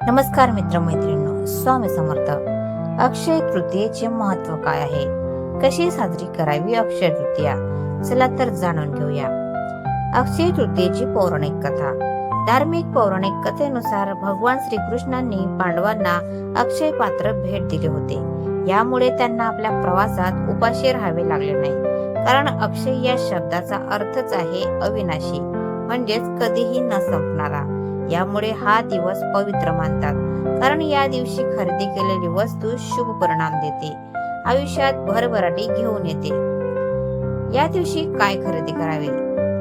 नमस्कार मित्रमैत्रिणींनो, स्वामी समर्थ. अक्षय तृतीयेचे महत्व काय आहे, कशी साजरी करावी अक्षय तृतीया, चला तर जाणून घेऊया. अक्षय तृतीयेची पौराणिक कथा. धार्मिक पौराणिक कथेनुसार भगवान श्रीकृष्णांनी पांडवांना अक्षय पात्र भेट दिले होते. यामुळे त्यांना आपल्या प्रवासात उपाशी राहावे लागले नाही, कारण अक्षय या शब्दाचा अर्थच आहे अविनाशी, म्हणजेच कधीही न संपणारा. यामुळे हा दिवस पवित्र मानतात, कारण या दिवशी खरेदी केलेली वस्तू शुभ परिणाम देते, आयुष्यात भरभराटी घेऊन येते. या दिवशी काय खरेदी करावे?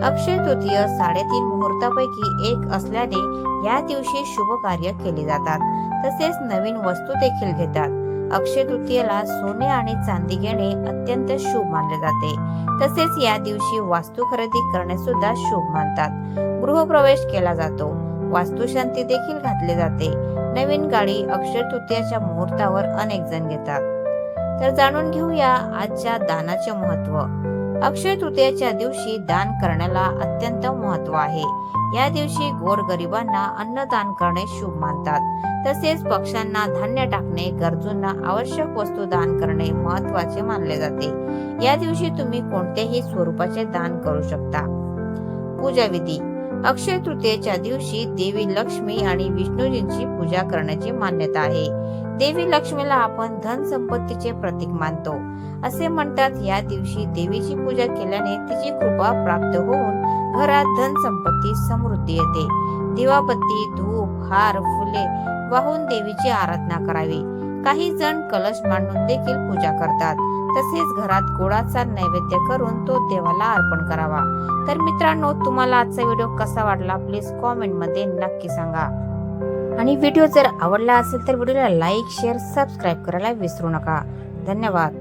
अक्षय तृतीय 3.5 मुहूर्तापैकी एक असल्याने या दिवशी शुभ कार्य केले जातात, तसेच नवीन वस्तू देखील घेतात. अक्षय तृतीयेला सोने आणि चांदी घेणे अत्यंत शुभ मानले जाते. तसेच या दिवशी वास्तू खरेदी करणे सुद्धा शुभ मानतात. गृहप्रवेश केला जातो, वास्तुशांती देखील घातली जाते. नवीन गाडी अक्षय तृतीयाच्या मुहूर्तावर अनेक जण घेतात. तर जाणून घेऊया आजच्या दानाचे महत्व. अक्षय तृतीयाच्या दिवशी दान करण्याला अत्यंत महत्व आहे. या दिवशी गोरगरिबांना अन्नदान करणे शुभ मानतात. तसेच पक्ष्यांना धान्य टाकणे, गरजूंना आवश्यक वस्तू दान करणे महत्वाचे मानले जाते. या दिवशी तुम्ही कोणत्याही स्वरूपाचे दान करू शकता. पूजा विधी. अक्षय तृतीयेच्या दिवशी देवी लक्ष्मी आणि विष्णूजींची पूजा करण्याची मान्यता आहे. देवी लक्ष्मीला आपण धन संपत्तीचे प्रतीक मानतो. असे म्हणतात, या दिवशी देवीची पूजा केल्याने तिची कृपा प्राप्त होऊन घरात धन संपत्ती समृद्धी येते. दिवाबत्ती, धूप, हार, फुले वाहून देवीची आराधना करावी. काही जण कलश मांडून देखील पूजा करतात. तसेच घरात गोडाचा नैवेद्य करून तो देवाला अर्पण करावा. तर मित्रांनो, तुम्हाला आजचा व्हिडिओ कसा वाटला प्लीज कॉमेंट मध्ये नक्की सांगा. आणि व्हिडिओ जर आवडला असेल तर व्हिडिओला लाईक, शेअर, सबस्क्राईब करायला विसरू नका. धन्यवाद.